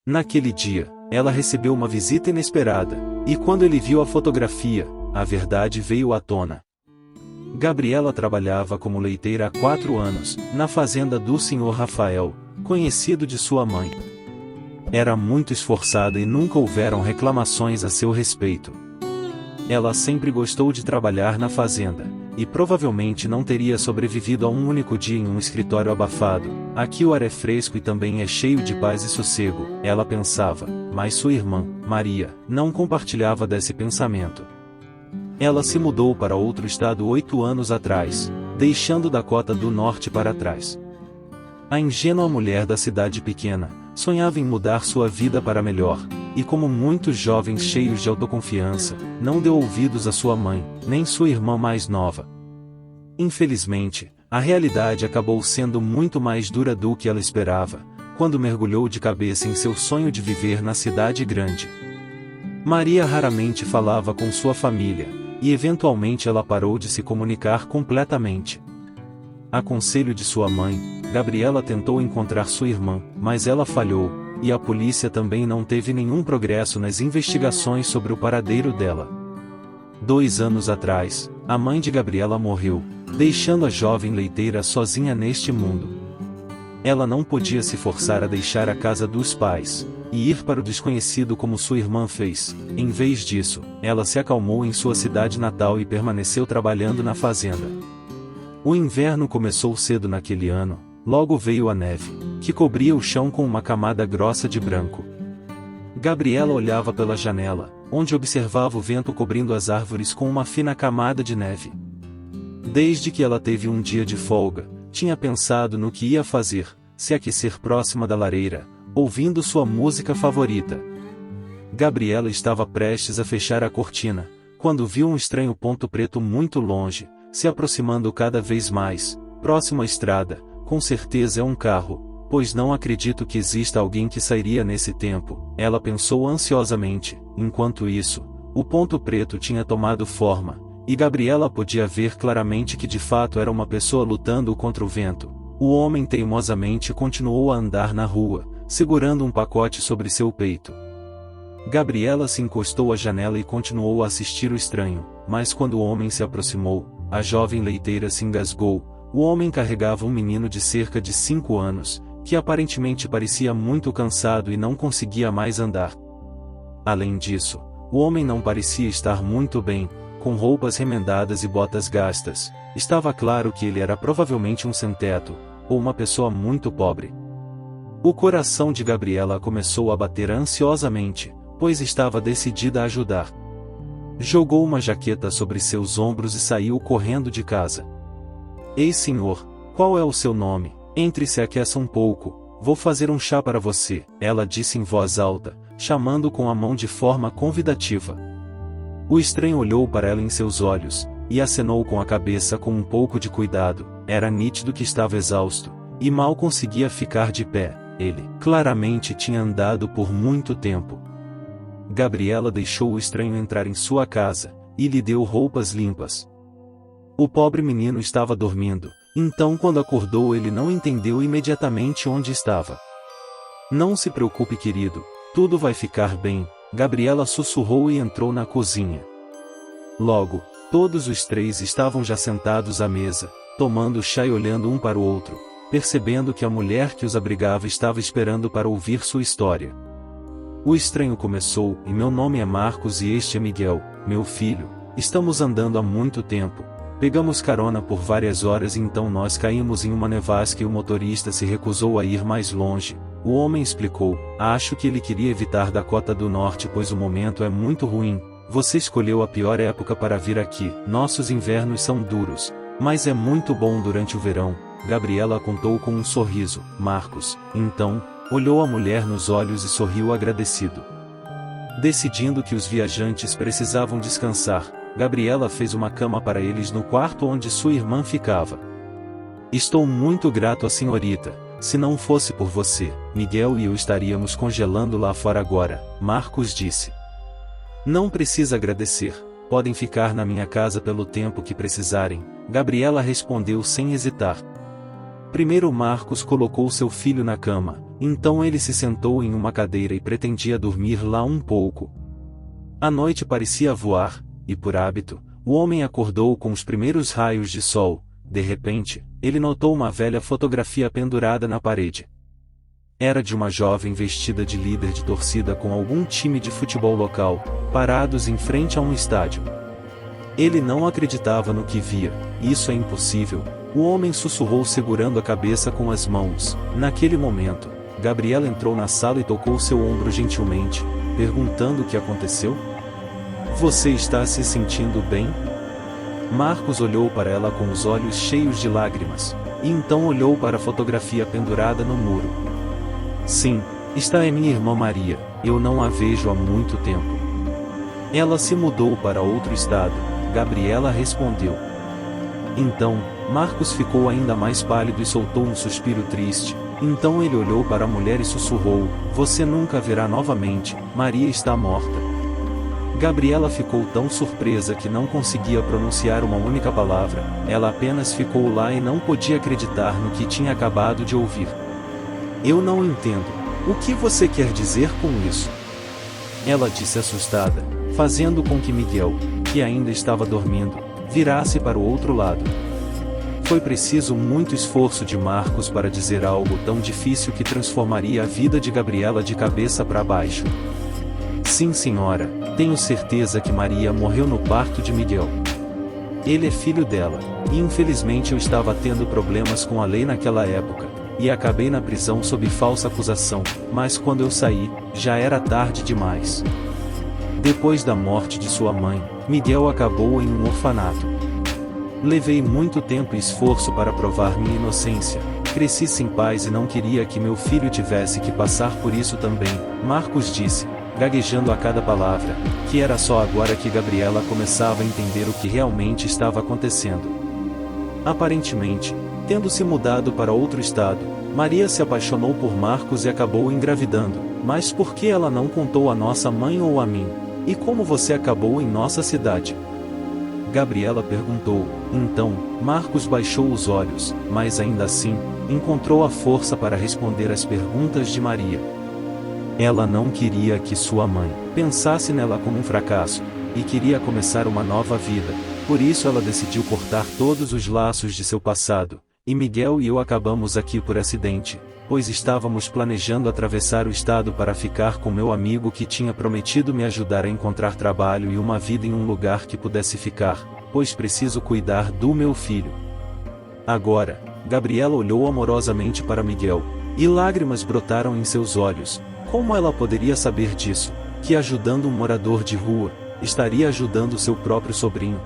Naquele dia, ela recebeu uma visita inesperada, e quando ele viu a fotografia, a verdade veio à tona. Gabriela trabalhava como leiteira há 4 anos, na fazenda do Sr. Rafael, conhecido de sua mãe. Era muito esforçada e nunca houveram reclamações a seu respeito. Ela sempre gostou de trabalhar na fazenda, e provavelmente não teria sobrevivido a um único dia em um escritório abafado. Aqui o ar é fresco e também é cheio de paz e sossego, ela pensava, mas sua irmã, Maria, não compartilhava desse pensamento. Ela se mudou para outro estado 8 anos atrás, deixando Dakota do Norte para trás. A ingênua mulher da cidade pequena, sonhava em mudar sua vida para melhor, e como muitos jovens cheios de autoconfiança, não deu ouvidos à sua mãe, nem sua irmã mais nova. Infelizmente, a realidade acabou sendo muito mais dura do que ela esperava, quando mergulhou de cabeça em seu sonho de viver na cidade grande. Maria raramente falava com sua família, e eventualmente ela parou de se comunicar completamente. A conselho de sua mãe, Gabriela tentou encontrar sua irmã, mas ela falhou, e a polícia também não teve nenhum progresso nas investigações sobre o paradeiro dela. 2 anos atrás, a mãe de Gabriela morreu, deixando a jovem leiteira sozinha neste mundo. Ela não podia se forçar a deixar a casa dos pais, e ir para o desconhecido como sua irmã fez. Em vez disso, ela se acalmou em sua cidade natal e permaneceu trabalhando na fazenda. O inverno começou cedo naquele ano, logo veio a neve, que cobria o chão com uma camada grossa de branco. Gabriela olhava pela janela, onde observava o vento cobrindo as árvores com uma fina camada de neve. Desde que ela teve um dia de folga, tinha pensado no que ia fazer, se aquecer próxima da lareira, ouvindo sua música favorita. Gabriela estava prestes a fechar a cortina, quando viu um estranho ponto preto muito longe, se aproximando cada vez mais, próximo à estrada. Com certeza é um carro, pois não acredito que exista alguém que sairia nesse tempo, ela pensou ansiosamente. Enquanto isso, o ponto preto tinha tomado forma, e Gabriela podia ver claramente que de fato era uma pessoa lutando contra o vento. O homem teimosamente continuou a andar na rua, segurando um pacote sobre seu peito. Gabriela se encostou à janela e continuou a assistir o estranho, mas quando o homem se aproximou, a jovem leiteira se engasgou. O homem carregava um menino de cerca de 5 anos, que aparentemente parecia muito cansado e não conseguia mais andar. Além disso, o homem não parecia estar muito bem, com roupas remendadas e botas gastas. Estava claro que ele era provavelmente um sem-teto, ou uma pessoa muito pobre. O coração de Gabriela começou a bater ansiosamente, pois estava decidida a ajudar. Jogou uma jaqueta sobre seus ombros e saiu correndo de casa. Ei senhor, qual é o seu nome? Entre e se aqueça um pouco, vou fazer um chá para você, ela disse em voz alta, chamando com a mão de forma convidativa. O estranho olhou para ela em seus olhos, e acenou com a cabeça com um pouco de cuidado. Era nítido que estava exausto, e mal conseguia ficar de pé. Ele, claramente tinha andado por muito tempo. Gabriela deixou o estranho entrar em sua casa, e lhe deu roupas limpas. O pobre menino estava dormindo, então quando acordou ele não entendeu imediatamente onde estava. Não se preocupe querido, tudo vai ficar bem, Gabriela sussurrou e entrou na cozinha. Logo, todos os 3 estavam já sentados à mesa, tomando chá e olhando um para o outro, percebendo que a mulher que os abrigava estava esperando para ouvir sua história. O estranho começou, e meu nome é Marcos e este é Miguel, meu filho, estamos andando há muito tempo. Pegamos carona por várias horas e então nós caímos em uma nevasca e o motorista se recusou a ir mais longe. O homem explicou, acho que ele queria evitar Dakota do Norte pois o momento é muito ruim. Você escolheu a pior época para vir aqui. Nossos invernos são duros, mas é muito bom durante o verão. Gabriela contou com um sorriso. Marcos, então, olhou a mulher nos olhos e sorriu agradecido. Decidindo que os viajantes precisavam descansar, Gabriela fez uma cama para eles no quarto onde sua irmã ficava. Estou muito grato à senhorita, se não fosse por você, Miguel e eu estaríamos congelando lá fora agora, Marcos disse. Não precisa agradecer, podem ficar na minha casa pelo tempo que precisarem, Gabriela respondeu sem hesitar. Primeiro Marcos colocou seu filho na cama, Então ele se sentou em uma cadeira e pretendia dormir lá um pouco. A noite parecia voar, e por hábito, o homem acordou com os primeiros raios de sol. De repente, ele notou uma velha fotografia pendurada na parede. Era de uma jovem vestida de líder de torcida com algum time de futebol local, parados em frente a um estádio. Ele não acreditava no que via. Isso é impossível. O homem sussurrou segurando a cabeça com as mãos. Naquele momento, Gabriela entrou na sala e tocou seu ombro gentilmente, perguntando o que aconteceu. Você está se sentindo bem? Marcos olhou para ela com os olhos cheios de lágrimas, e então olhou para a fotografia pendurada no muro. Sim, esta é minha irmã Maria, eu não a vejo há muito tempo. Ela se mudou para outro estado, Gabriela respondeu. Então, Marcos ficou ainda mais pálido e soltou um suspiro triste. Então ele olhou para a mulher e sussurrou, você nunca a verá novamente, Maria está morta. Gabriela ficou tão surpresa que não conseguia pronunciar uma única palavra, ela apenas ficou lá e não podia acreditar no que tinha acabado de ouvir. Eu não entendo. O que você quer dizer com isso? Ela disse assustada, fazendo com que Miguel, que ainda estava dormindo, virasse para o outro lado. Foi preciso muito esforço de Marcos para dizer algo tão difícil que transformaria a vida de Gabriela de cabeça para baixo. Sim, senhora, tenho certeza que Maria morreu no parto de Miguel. Ele é filho dela, e infelizmente eu estava tendo problemas com a lei naquela época, e acabei na prisão sob falsa acusação, mas quando eu saí, já era tarde demais. Depois da morte de sua mãe, Miguel acabou em um orfanato. Levei muito tempo e esforço para provar minha inocência. Cresci sem pais e não queria que meu filho tivesse que passar por isso também, Marcos disse, gaguejando a cada palavra, que era só agora que Gabriela começava a entender o que realmente estava acontecendo. Aparentemente, tendo se mudado para outro estado, Maria se apaixonou por Marcos e acabou engravidando, mas por que ela não contou a nossa mãe ou a mim? E como você acabou em nossa cidade? Gabriela perguntou. Então, Marcos baixou os olhos, mas ainda assim, encontrou a força para responder às perguntas de Maria. Ela não queria que sua mãe pensasse nela como um fracasso, e queria começar uma nova vida, por isso ela decidiu cortar todos os laços de seu passado, e Miguel e eu acabamos aqui por acidente, pois estávamos planejando atravessar o estado para ficar com meu amigo que tinha prometido me ajudar a encontrar trabalho e uma vida em um lugar que pudesse ficar, pois preciso cuidar do meu filho. Agora, Gabriela olhou amorosamente para Miguel, e lágrimas brotaram em seus olhos. Como ela poderia saber disso, que ajudando um morador de rua, estaria ajudando seu próprio sobrinho?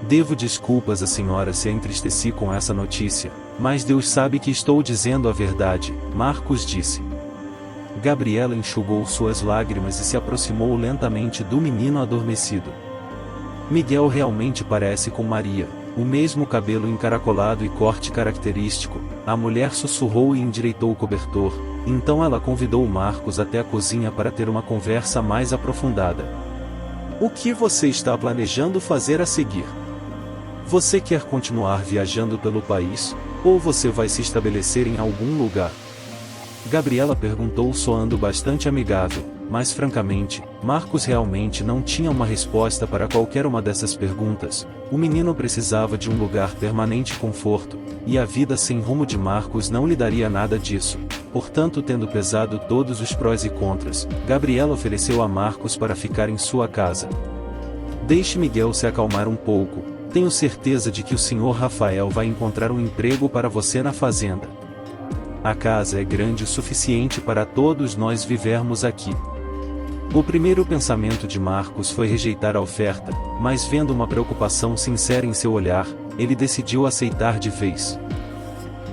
Devo desculpas à senhora se a entristeci com essa notícia, mas Deus sabe que estou dizendo a verdade, Marcos disse. Gabriela enxugou suas lágrimas e se aproximou lentamente do menino adormecido. Miguel realmente parece com Maria, o mesmo cabelo encaracolado e corte característico, a mulher sussurrou e endireitou o cobertor, então ela convidou Marcos até a cozinha para ter uma conversa mais aprofundada. O que você está planejando fazer a seguir? Você quer continuar viajando pelo país, ou você vai se estabelecer em algum lugar? Gabriela perguntou soando bastante amigável, mas francamente, Marcos realmente não tinha uma resposta para qualquer uma dessas perguntas. O menino precisava de um lugar permanente e conforto, e a vida sem rumo de Marcos não lhe daria nada disso. Portanto, tendo pesado todos os prós e contras, Gabriela ofereceu a Marcos para ficar em sua casa. Deixe Miguel se acalmar um pouco, tenho certeza de que o Sr. Rafael vai encontrar um emprego para você na fazenda. A casa é grande o suficiente para todos nós vivermos aqui. O primeiro pensamento de Marcos foi rejeitar a oferta, mas vendo uma preocupação sincera em seu olhar, ele decidiu aceitar de vez.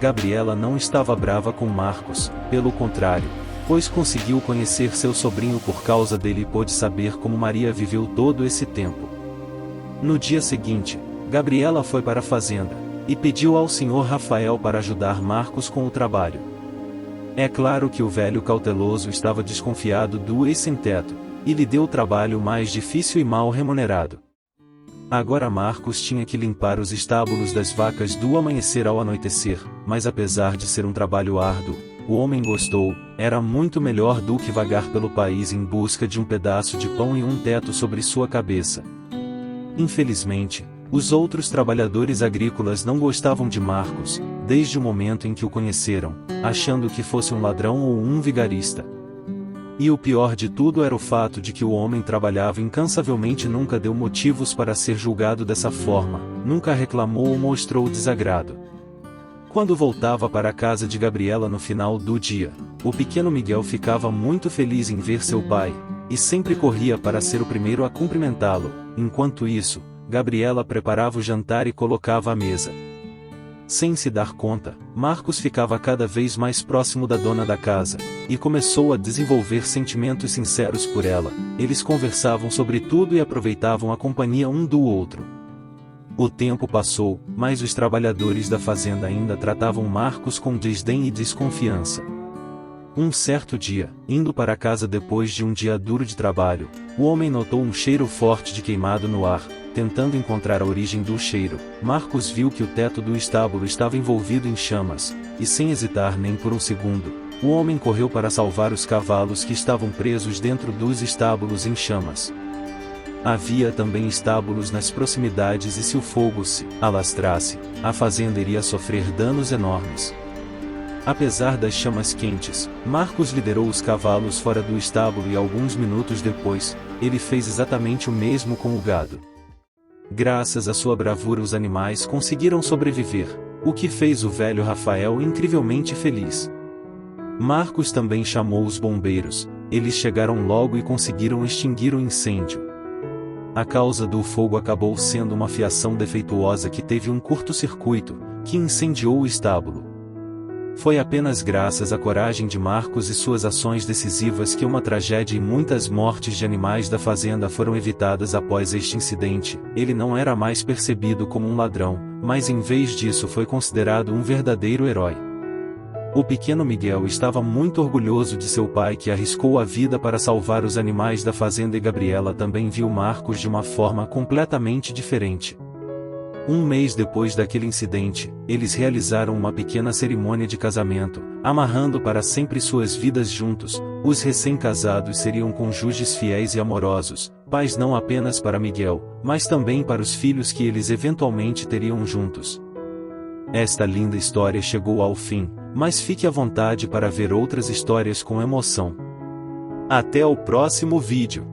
Gabriela não estava brava com Marcos, pelo contrário, pois conseguiu conhecer seu sobrinho por causa dele e pôde saber como Maria viveu todo esse tempo. No dia seguinte, Gabriela foi para a fazenda, e pediu ao Sr. Rafael para ajudar Marcos com o trabalho. É claro que o velho cauteloso estava desconfiado do ex-sem-teto, e lhe deu o trabalho mais difícil e mal remunerado. Agora Marcos tinha que limpar os estábulos das vacas do amanhecer ao anoitecer, mas apesar de ser um trabalho árduo, o homem gostou, era muito melhor do que vagar pelo país em busca de um pedaço de pão e um teto sobre sua cabeça. Infelizmente, os outros trabalhadores agrícolas não gostavam de Marcos, desde o momento em que o conheceram, achando que fosse um ladrão ou um vigarista. E o pior de tudo era o fato de que o homem trabalhava incansavelmente e nunca deu motivos para ser julgado dessa forma, nunca reclamou ou mostrou desagrado. Quando voltava para a casa de Gabriela no final do dia, o pequeno Miguel ficava muito feliz em ver seu pai, e sempre corria para ser o primeiro a cumprimentá-lo. Enquanto isso, Gabriela preparava o jantar e colocava à mesa. Sem se dar conta, Marcos ficava cada vez mais próximo da dona da casa, e começou a desenvolver sentimentos sinceros por ela. Eles conversavam sobre tudo e aproveitavam a companhia um do outro. O tempo passou, mas os trabalhadores da fazenda ainda tratavam Marcos com desdém e desconfiança. Um certo dia, indo para casa depois de um dia duro de trabalho, o homem notou um cheiro forte de queimado no ar. Tentando encontrar a origem do cheiro, Marcos viu que o teto do estábulo estava envolvido em chamas, e sem hesitar nem por um segundo, o homem correu para salvar os cavalos que estavam presos dentro dos estábulos em chamas. Havia também estábulos nas proximidades e se o fogo se alastrasse, a fazenda iria sofrer danos enormes. Apesar das chamas quentes, Marcos liderou os cavalos fora do estábulo e alguns minutos depois, ele fez exatamente o mesmo com o gado. Graças à sua bravura os animais conseguiram sobreviver, o que fez o velho Rafael incrivelmente feliz. Marcos também chamou os bombeiros, eles chegaram logo e conseguiram extinguir o incêndio. A causa do fogo acabou sendo uma fiação defeituosa que teve um curto-circuito, que incendiou o estábulo. Foi apenas graças à coragem de Marcos e suas ações decisivas que uma tragédia e muitas mortes de animais da fazenda foram evitadas após este incidente. Ele não era mais percebido como um ladrão, mas em vez disso foi considerado um verdadeiro herói. O pequeno Miguel estava muito orgulhoso de seu pai que arriscou a vida para salvar os animais da fazenda e Gabriela também viu Marcos de uma forma completamente diferente. Um mês depois daquele incidente, eles realizaram uma pequena cerimônia de casamento, amarrando para sempre suas vidas juntos. Os recém-casados seriam cônjuges fiéis e amorosos, pais não apenas para Miguel, mas também para os filhos que eles eventualmente teriam juntos. Esta linda história chegou ao fim, mas fique à vontade para ver outras histórias com emoção. Até o próximo vídeo.